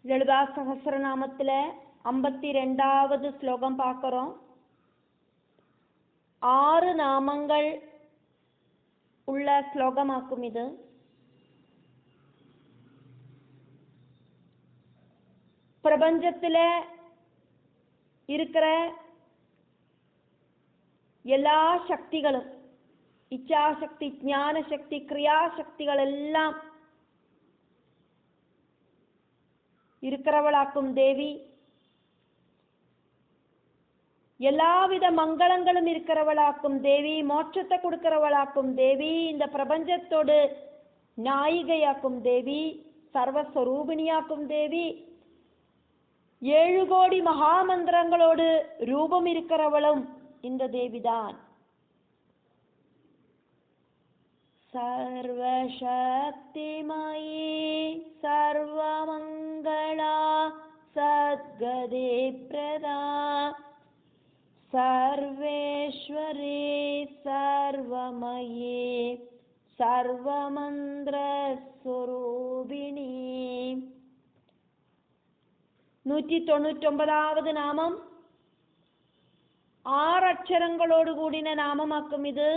லலிதா சகஸ்ரநாமத்தில் 52வது ஸ்லோகம் பார்க்குறோம். 6 நாமங்கள் உள்ள ஸ்லோகமாக்கும் இது. பிரபஞ்சத்தில் இருக்கிற எல்லா சக்திகளும், இச்சாசக்தி, ஞான சக்தி, கிரியாசக்திகள் எல்லாம் இருக்கிறவளாக்கும் தேவி. எல்லாவித மங்களங்களும் இருக்கிறவளாக்கும் தேவி, மோட்சத்தை கொடுக்கிறவளாக்கும் தேவி, இந்த பிரபஞ்சத்தோடு நாயிகையாக்கும் தேவி, சர்வஸ்வரூபிணியாக்கும் தேவி, 7 கோடி மகாமந்திரங்களோடு ரூபம் இருக்கிறவளும் இந்த தேவிதான். சர்வசக்திமயி சர்வமங்களா சத்கதி பிரதா சர்வேஸ்வரி சர்வமயி சர்வமந்திர ஸ்வரூபிணி. 199வது நாமம் 6 அக்ஷரங்களோடு கூடின நாமமாக்கும் இது.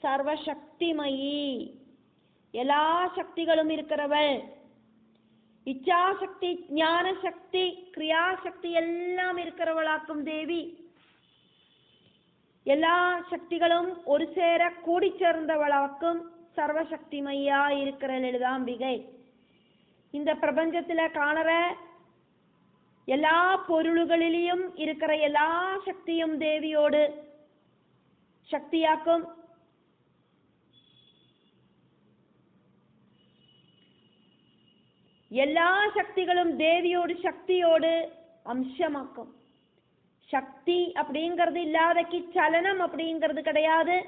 சர்வசக்திமயி, எல்லா சக்திகளும் இருக்கிறவள். இச்சாசக்தி, ஞான சக்தி, கிரியாசக்தி எல்லாம் இருக்கிறவளாக்கும் தேவி. எல்லா சக்திகளும் ஒரு சேர கூடி சேர்ந்தவளாக்கும் சர்வசக்திமையா இருக்கிற லலிதாம்பிகை. இந்த பிரபஞ்சத்தில் காணற எல்லா பொருள்களிலும் இருக்கிற எல்லா சக்தியும் தேவியோடு சக்தியாக்கும். எல்லா சக்திகளும் தேவியோடு சக்தியோடு அம்சமாக்கும். சக்தி அப்படிங்கிறது இல்லாதக்கு சலனம் அப்படிங்கிறது கிடையாது.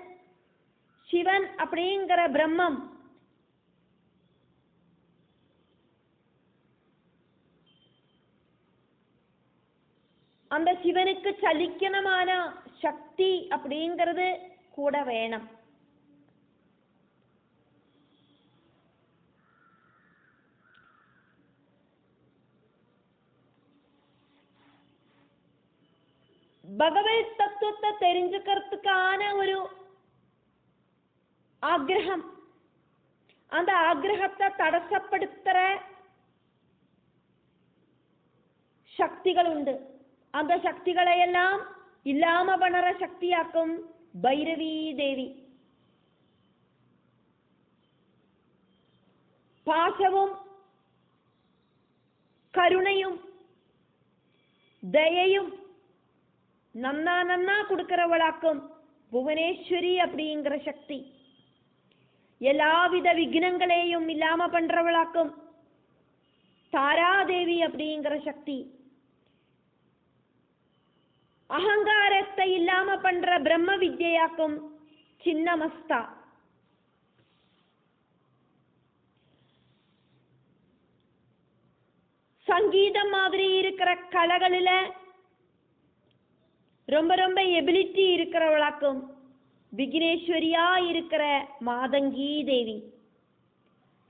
சிவன் அப்படிங்கிற பிரம்மம் அந்த சிவனுக்கு சலிக்கணமான சக்தி அப்படிங்கிறது கூட வேணும். பகவத் தத்துவத்தை தெரிஞ்சுக்கிறதுக்கான ஒரு ஆக்ரகம், அந்த ஆக்ரகத்தை தடசப்படுத்துற சக்திகள் உண்டு. அந்த சக்திகளை எல்லாம் இல்லாம பண்ணற சக்தியாக்கும் பைரவி தேவி. பாசவும் கருணையும் தயையும் நன்னா கொடுக்கிறவளாக்கும் புவனேஸ்வரி அப்படிங்கிற சக்தி. எல்லாவித விக்னங்களையும் இல்லாம பண்றவளாக்கும் தாராதேவி அப்படிங்கிற சக்தி. அகங்காரத்தை இல்லாம பண்ற பிரம்ம வித்யாக்கும் சின்னமஸ்தா. சங்கீதம் மாதிரி இருக்கிற கலைகளில ரொம்ப ரொம்ப எபிலிட்டி இருக்கிறவளாக்கும் விக்னேஸ்வரியா இருக்கிற மாதங்கி தேவி.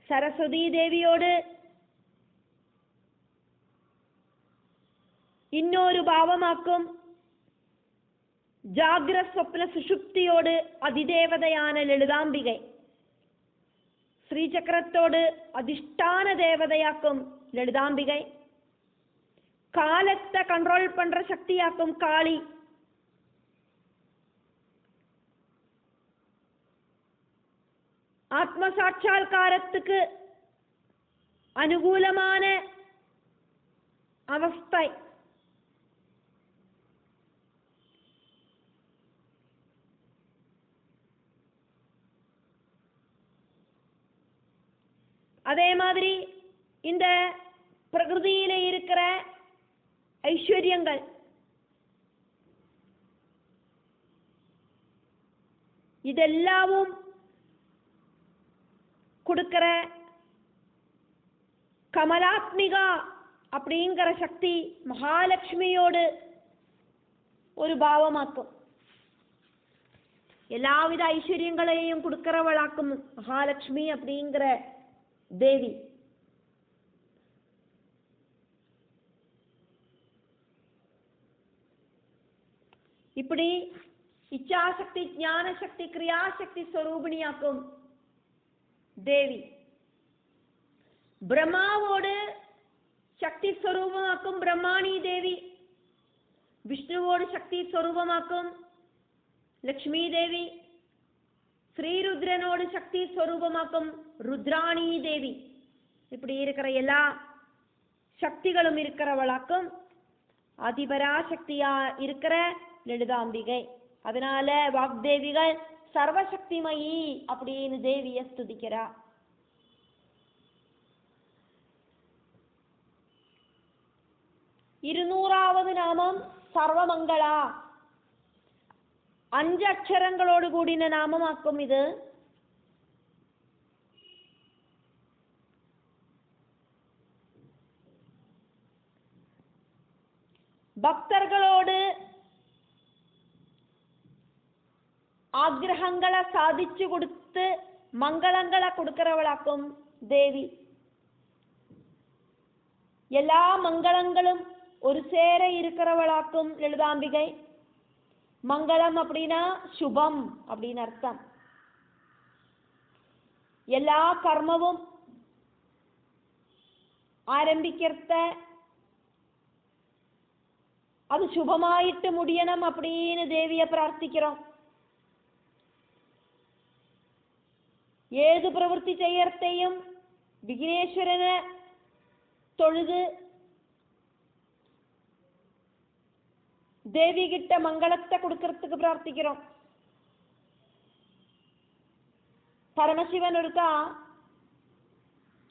சரஸ்வதி தேவியோடு இன்னொரு பாவமாக்கும் ஜாகிர சொப்ன சுஷுப்தியோடு அதிதேவதையான லலிதாம்பிகை. ஸ்ரீசக்கரத்தோடு அதிஷ்டான தேவதையாக்கும் லலிதாம்பிகை. காலத்தை கண்ட்ரோல் பண்ற சக்தியாக்கும் காளி. ஆத்ம சாட்சா்காரத்துக்கு அனுகூலமான அவஸ்தை. அதே மாதிரி இந்த பிரகிருதியில இருக்கிற ஐஸ்வர்யங்கள், இதெல்லாவும் கொடுக்கிற கமலாத்மிகா அப்படிங்கிற சக்தி மகாலட்சுமியோடு ஒரு பாவமாக்கும். எல்லாவித ஐஸ்வர்யங்களையும் கொடுக்கிறவளாக்கும் மகாலட்சுமி அப்படிங்கிற தேவி. இப்படி இச்சாசக்தி, ஞானசக்தி, கிரியாசக்தி ஸ்வரூபிணியாக்கும் தேவி. பிரம்மாவோடு சக்தி ஸ்வரூபமாக்கும் பிரம்மாணி தேவி, விஷ்ணுவோடு சக்தி ஸ்வரூபமாக்கும் லக்ஷ்மி தேவி, ஸ்ரீருத்ரனோடு சக்தி ஸ்வரூபமாக்கும் ருத்ராணி தேவி. இப்படி இருக்கிற எல்லா சக்திகளும் இருக்கிறவளாக்கும் அதிபராசக்தியா இருக்கிற லலிதாம்பிகை. அதனால வாக்தேவிகள் சர்வசக்திமயி அப்படின்னு தேவிய ஸ்துதிக்கிறா. ഇരുന്നൂറാவது നാമം സർവമംഗള. 5 അക്ഷരങ്ങളോട് കൂടിയ നാമമാക്കും ഇത്. ഭക്തர்களோடு ആഗ്രഹങ്ങളെ സാധിച്ചു കൊടുത്ത് മംഗളങ്ങളെ കൊടുக்கிறவளாക്കും ദേവി. எல்லா மங்களங்களும் ஒரு சேர இருக்கிறவளாக்கும் லலிதாம்பிகை. மங்களம் அப்படின்னா சுபம் அப்படின்னு அர்த்தம். எல்லா கர்மவும் ஆரம்பிக்கிறத அது சுபமாயிட்டு முடியணும் அப்படின்னு தேவியை பிரார்த்திக்கிறோம். ஏது பிரவൃത്തി ചെയ്യறதையும் விக்னேஸ்வரனை தொழுது தேவி கிட்ட மங்களத்தை கொடுக்கறதுக்கு பிரார்த்திக்கிறோம். பரமசிவன் ஒருக்கா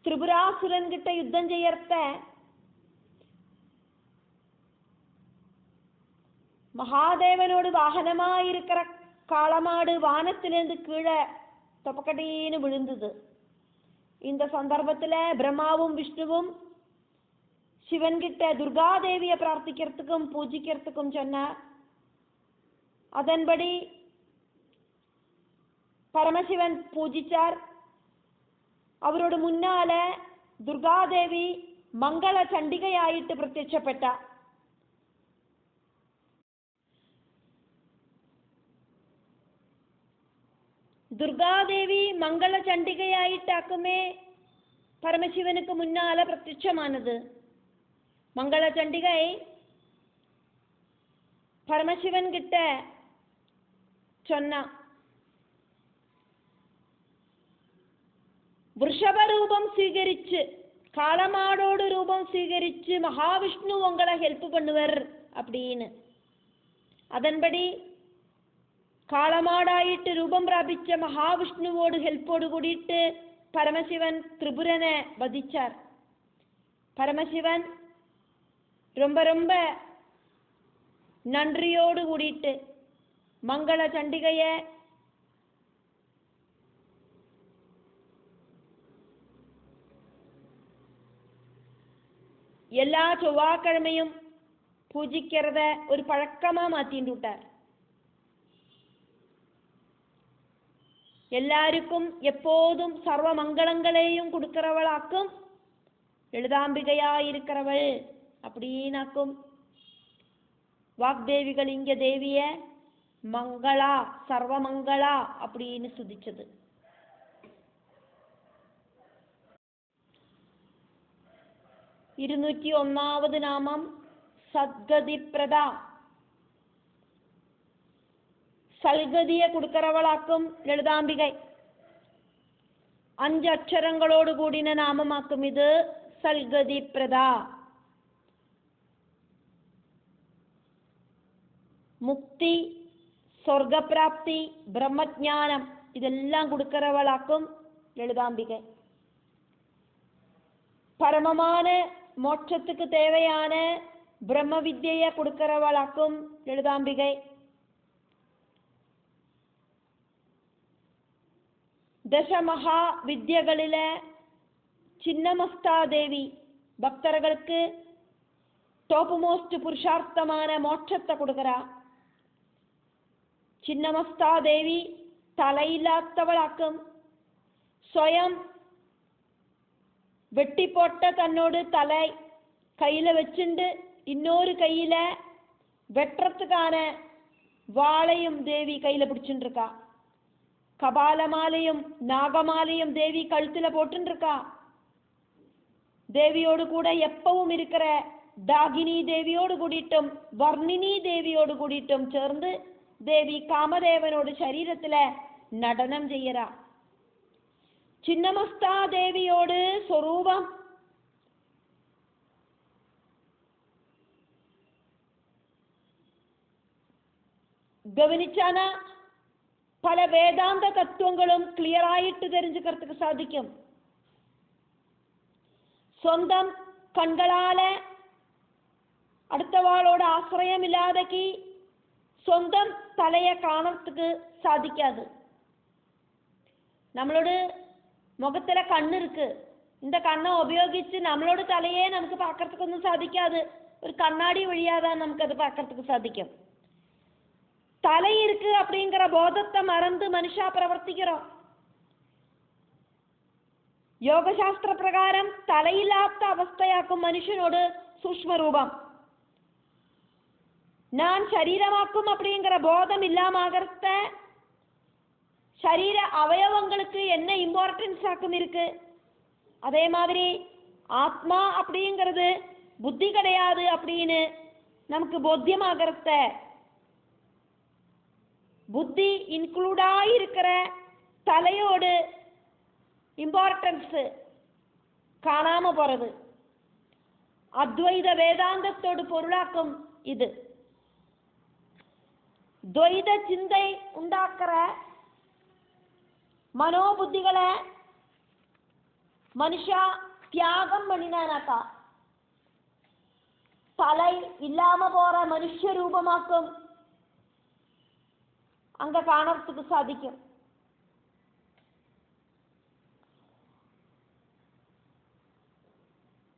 திரிபுராசுரன் கிட்ட யுத்தம் செய்யறத மகாதேவனோடு வாகனமா இருக்கிற காளமாடு வானத்திலிருந்து கீழே தொப்பக்கட்டின்னு விழுந்தது. இந்த சந்தர்ப்பத்துல பிரம்மாவும் விஷ்ணுவும் சிவன் கிட்ட துர்காதேவியை பிரார்த்திக்கிறதுக்கும் பூஜிக்கிறதுக்கும் சொன்னார். அதன்படி பரமசிவன் பூஜிச்சார். அவரோட முன்னால துர்காதேவி மங்கள சண்டிகையாயிட்டு பிரத்யட்சப்பட்டா. துர்காதேவி மங்கள சண்டிகையாயிட்டாக்குமே பரமசிவனுக்கு முன்னால பிரத்யட்சமானது. மங்கள சண்டிகை பரமசிவன் கிட்ட சொன்னா, விருஷப ரூபம் സ്വീകരിച്ച് காளமாடோடு ரூபம் സ്വീകരിച്ച് மகாவிஷ்ணு உங்களை ஹெல்ப் பண்ணுவர் அப்படின்னு. அதன்படி காளமாடாயிட்டு ரூபம் பிராபிச்ச மகாவிஷ்ணுவோடு ஹெல்ப்போடு கூடிட்டு பரமசிவன் திரிபுரனை வதிச்சார். பரமசிவன் ரொம்ப ரொம்ப நன்றியோடு கூடிட்டு மங்கள சண்டிகைய எல்லா செவ்வாய்க்கிழமையும் பூஜிக்கிறத ஒரு பழக்கமா மாத்திட்டு விட்டார். எல்லாருக்கும் எப்போதும் சர்வ மங்களங்களையும் கொடுக்கிறவளாக்கும் லலிதாம்பிகையா இருக்கிறவள் அப்படின்னாக்கும் வாக்தேவிகள் இங்க தேவிய மங்களா, சர்வமங்களா அப்படின்னு சுதிச்சது. ഇരുന്നൂറ്റി ഒന്നാவது நாமம் சத்கதிப்ரதா. சல்கதியை கொடுக்கிறவளாக்கும் லலிதாம்பிகை. 5 அக்ஷரங்களோடு கூடின நாமமாக்கும் இது சல்கதிப்ரதா. முக்தி, சொர்க்கப்பிராப்தி, பிரம்மஞானம் இதெல்லாம் கொடுக்கிறவளாக்கும் லலிதாம்பிகை. பரமமான மோட்சத்துக்கு தேவையான பிரம்ம வித்யை கொடுக்கிறவளாக்கும் லலிதாம்பிகை. தசமகா வித்யகளில சின்னமஸ்தா தேவி பக்தர்களுக்கு டாப் மோஸ்ட் புருஷார்த்தமான மோட்சத்தை கொடுக்கிறா. சின்னமஸ்தா தேவி தலையில்லாதவளாக்கும். സ്വയം வெட்டி போட்ட தன்னோடு தலை கையில வச்சுண்டு இன்னொரு கையில வெட்டுறதுக்கான வாளையும் தேவி கையில பிடிச்சுட்டு இருக்கா. கபாலமாலையும் நாகமாலையும் தேவி கழுத்துல போட்டு இருக்கா. தேவியோடு கூட எப்பவும் இருக்கிற டாகினி தேவியோடு கூடிட்டும் வர்ணினி தேவியோடு கூடிட்டும் சேர்ந்து தேவி காமதேவனோட சரீரத்துல நடனம் செய்யறா. சின்னமஸ்தா தேவியோடு சொரூபம் கவனிச்சானா பல வேதாந்த தத்துவங்களும் கிளியர் ஆயிட்டு தெரிஞ்சுக்கிறதுக்கு சாதிக்கும். சொந்தம் கண்களால அடுத்தவாளோட ஆசிரியம் இல்லாதக்கு சொந்தம் தலைய காணறதுக்கு சாதிக்காது. நம்மளோட முகத்துல கண்ணு இருக்கு, இந்த கண்ணை உபயோகிச்சு நம்மளோட தலையே நமக்கு பார்க்கறதுக்கு ஒன்றும் சாதிக்காது. ஒரு கண்ணாடி வழியாதான் நமக்கு அது பார்க்கறதுக்கு சாதிக்கும். தலை இருக்கு அப்படிங்கிற போதத்தை மறந்து மனுஷா பிரவர்த்திக்கிறோம். യോഗശാസ്ത്ര പ്രകാരം തലയില്ലാത്ത അവസ്ഥയാക്കും മനുഷ്യനോട് സൂക്ഷ്മരൂപം. நான் ശരീരമാക്കും அப்படிங்கிற போதம் இல்லாம சரீர அவயவங்களுக்கு என்ன இம்பார்ட்டன்ஸ் ஆக்கும் இருக்கு. அதே மாதிரி ஆத்மா அப்படிங்கிறது புத்தி கிடையாது அப்படின்னு நமக்கு போத்தியமாகறத புத்தி இன்க்ளூடாயிருக்கிற தலையோடு இம்பார்ட்டன்ஸ் காணாம போறது. அத்வைத வேதாந்தத்தோடு பொருளாக்கும் இது. துவைத சிந்தை உண்டாக்குற மனோபுத்திகளை மனுஷா தியாகம் பண்ணினானாக்கா தலை இல்லாம போற மனுஷ ரூபமாக்கும் அங்க காணறதுக்கு சாதிக்கும்.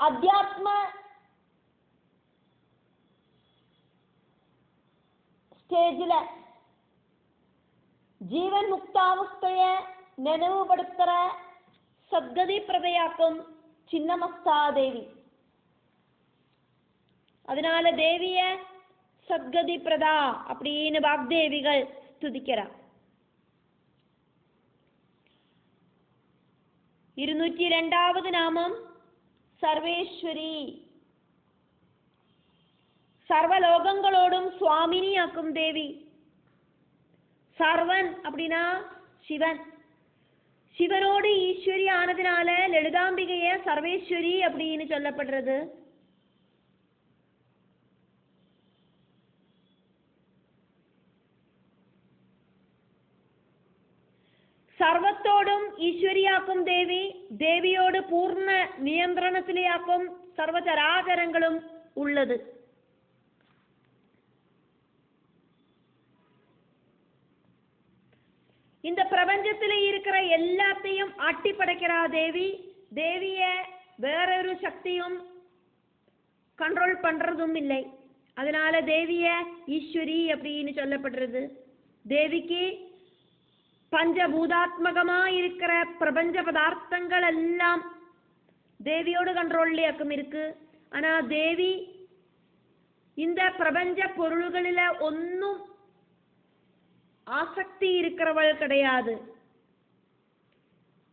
അധ്യാത്മ സ്റ്റേജില് ജീവൻ മുക്താവസ്ഥയെ നനവുപെടുത്തുற സദ്ഗതി പ്രദയാക്കും ചിന്നമസ്താദേവി. அதனால தேவிய சத்கதி பிரதா அப்படின்னு வாக்தேவிகள் ஸ்துதிக்கிறா. 202வது நாமம் സർവേശ്വരി. സർവലോകങ്ങളോടും സ്വാമിനിയാക്കും தேவி. சர்வன் அப்படின்னா சிவன். சிவனோடு ஈஸ்வரி ஆனதுனால லலிதாம்பிகைய சர்வேஸ்வரி அப்படின்னு சொல்லப்படுறது. സർവത്തോടും ഈശ്വരിയാക്കും ദേവി. ദേവിയോട് പൂർണ്ണ നിയന്ത്രണത്തിലാക്കും സർവചരാചരങ്ങളും ഉള്ളത്. இந்த பிரபஞ்சத்திலே இருக்கிற எல்லாத்தையும் ஆட்டி படைக்கிறா தேவி. தேவிய வேறொரு சக்தியும் கண்ட்ரோல் பண்றதும் இல்லை. அதனால தேவிய ஈஸ்வரி அப்படின்னு சொல்லப்படுறது. தேவிக்கு பஞ்சபூதாத்மகமாயிருக்கிற பிரபஞ்ச பதார்த்தங்கள் எல்லாம் தேவியோட கண்ட்ரோல்லையாக்கும் இருக்கு. ஆனா தேவி இந்த பிரபஞ்ச பொருள்களில ஒன்னும் ஆசக்தி இருக்கிறவள் கிடையாது.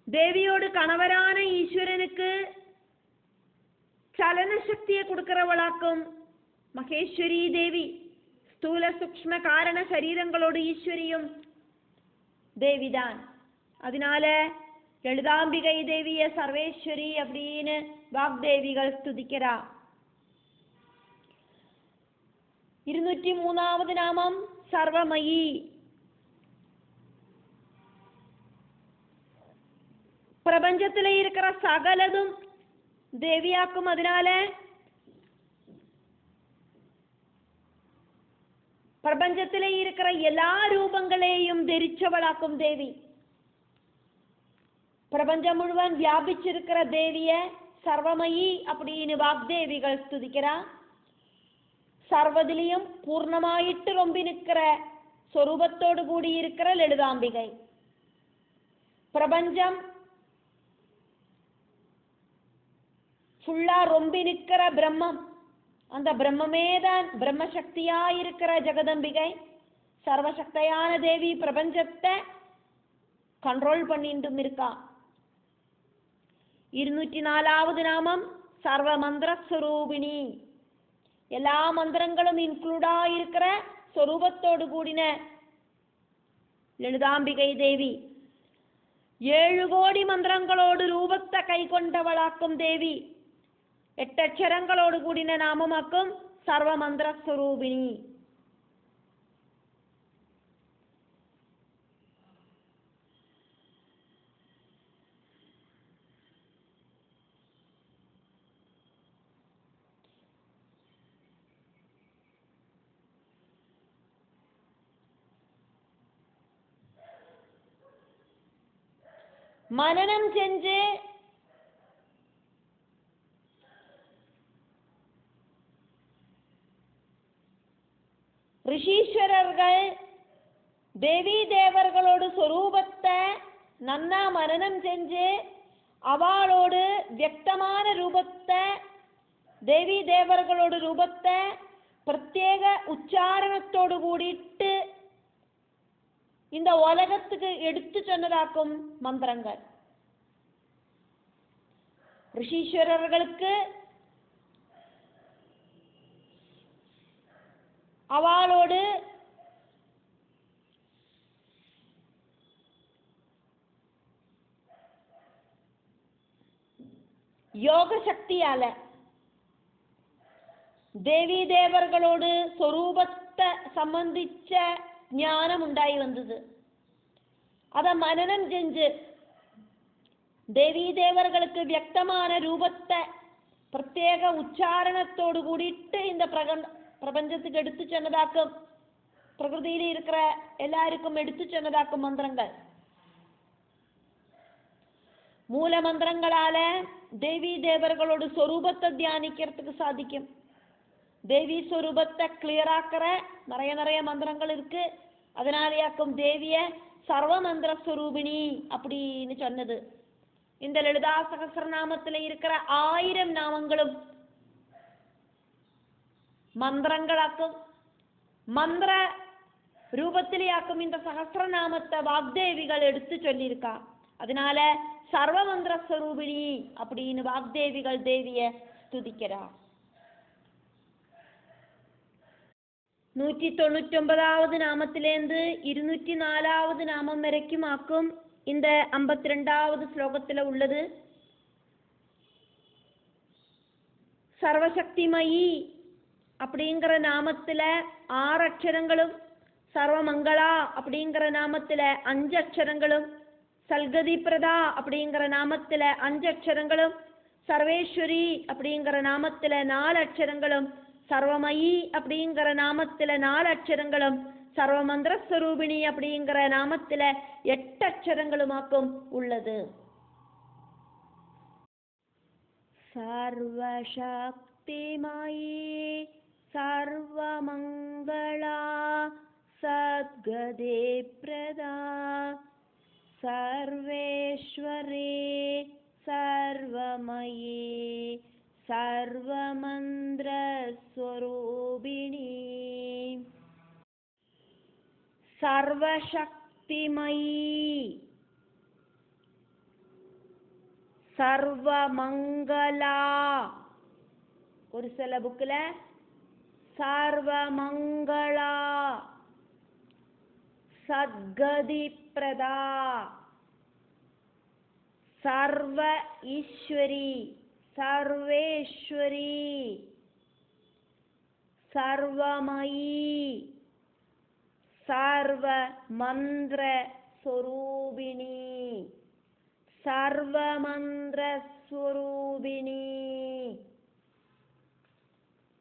தேவியோடு கணவரான ஈஸ்வரனுக்கு சலன சக்தியை கொடுக்கிறவளாக்கும் மகேஸ்வரி தேவி. ஸ்தூல சூக்ஷ்ம காரண சரீரங்களோடு ஈஸ்வரியும் தேவிதான். அதனால லலிதாம்பிகை தேவிய சர்வேஸ்வரி அப்படின்னு வாக்தேவிகள் ஸ்துதிக்கிறா. 203வது நாமம் சர்வமயி. பிரபஞ்சத்துல இருக்கிற சகலதும் தேவியாக்கும். அதனால பிரபஞ்சத்திலே இருக்கிற எல்லா ரூபங்களையும் தரிச்சவளாக்கும் தேவி. பிரபஞ்சம் முழுவன் வியாபிச்சிருக்கிற தேவிய சர்வமயி அப்படின்னு வாக்தேவிகள் ஸ்துதிக்கிறா. சர்வதிலையும் பூர்ணமாயிட்டு ரொம்பி நிற்கிற சொரூபத்தோடு கூடியிருக்கிற லலிதாம்பிகை. பிரபஞ்சம் ஃபுல்லா ரொம்பி நிற்கிற பிரம்மம், அந்த பிரம்மமே தான் பிரம்மசக்தியாயிருக்கிற ஜெகதம்பிகை. சர்வசக்தியான தேவி பிரபஞ்சத்தை கண்ட்ரோல் பண்ணிட்டும் இருக்கா. 204வது நாமம் சர்வமந்திரஸ்வரூபிணி. எல்லா மந்திரங்களும் இன்க்ளூடா இருக்கிற ஸ்வரூபத்தோடு கூடின லலிதாம்பிகை தேவி. 7 கோடி மந்திரங்களோடு ரூபத்தை கை கொண்டவளாக்கும் தேவி. 8 அக்ஷரங்களோடு கூடின நாமமாக்கும் சர்வமந்திரஸ்வரூபிணி. மனனம் செஞ்சு ரிஷீஸ்வரர்கள் தேவி தேவர்களோடு சொரூபத்தை நன்னா மனனம் செஞ்சு அவளோடு வியக்தமான ரூபத்தை தேவி தேவர்களோடு ரூபத்தை பிரத்யேக உச்சாரணத்தோடு கூடிட்டு இந்த உலகத்துக்கு எடுத்து சொன்னதாக்கும் மந்திரங்கள். ரிஷீஸ்வரர்களுக்கு அவளோடு யோக சக்தியால தேவி தேவர்களோடு சொரூபத்தை சம்பந்திச்ச ஞானம் உண்டாയി வந்தது. அதை மனனம் செஞ்சு தேவி தேவர்களுக்கு வியக்தமான ரூபத்தை பிரத்யேக உச்சாரணத்தோடு கூடிட்டு இந்த பிரபஞ்சத்துக்கு எடுத்து சொன்னதாக்கும், பிரகிருதியில் இருக்கிற எல்லாருக்கும் எடுத்து சொன்னதாக்கும் மந்திரங்கள். மூல மந்திரங்களால தேவி தேவர்களோடு சொரூபத்தை தியானிக்கிறதுக்கு சாதிக்கும். தேவி சொரூபத்தை கிளியராக்கிற நிறைய மந்திரங்கள் இருக்கு. அதனாலேயாக்கும் தேவிய சர்வமந்திர ஸ்வரூபிணி அப்படின்னு சொன்னது. இந்த லலிதா சகஸ்ரநாமத்தில் இருக்கிற 1000 நாமங்களும் மந்திரங்களாக்கும். மந்திர ரூபத்திலேயாக்கும் இந்த சகஸ்ரநாமத்தை வாக்தேவிகள் எடுத்து சொல்லியிருக்கா. அதனால சர்வமந்திர ஸ்வரூபிணி அப்படின்னு வாக்தேவிகள் தேவிய ஸ்துதிக்கிறா. 199வது நாமத்திலேருந்து 204வது நாமம் வரைக்கும் ஆக்கும் இந்த 52வது ஸ்லோகத்தில் உள்ளது. சர்வசக்திமயி அப்படிங்கிற நாமத்தில் 6 அக்ஷரங்களும், சர்வமங்களா அப்படிங்கிற நாமத்தில் 5 அக்ஷரங்களும், சல்கதி பிரதா அப்படிங்கிற நாமத்தில் 5 அக்ஷரங்களும், சர்வேஸ்வரி அப்படிங்கிற நாமத்தில் 4 அக்ஷரங்களும், சர்வமயி அப்படிங்கிற நாமத்தில் 4 அக்ஷரங்களும், சர்வமந்திரஸ்வரூபிணி அப்படிங்கிற நாமத்தில் 8 அக்ஷரங்களுமாக்கும் உள்ளது. சர்வசக்திமயி சர்வமங்களா சத்கதி பிரதா சர்வேஸ்வரி சர்வமயி சர்வமந்திரஸ்வரூபிணி. சர்வசக்திமயி சர்வமங்களா, ஒரு சில புக்கில் சர்வமங்களா சத்கதி பிரதா சர்வ ஈஸ்வரி சர்வேஸ்வரி சர்வமயி சர்வ மந்திர ஸ்வரூபிணி சர்வமந்திர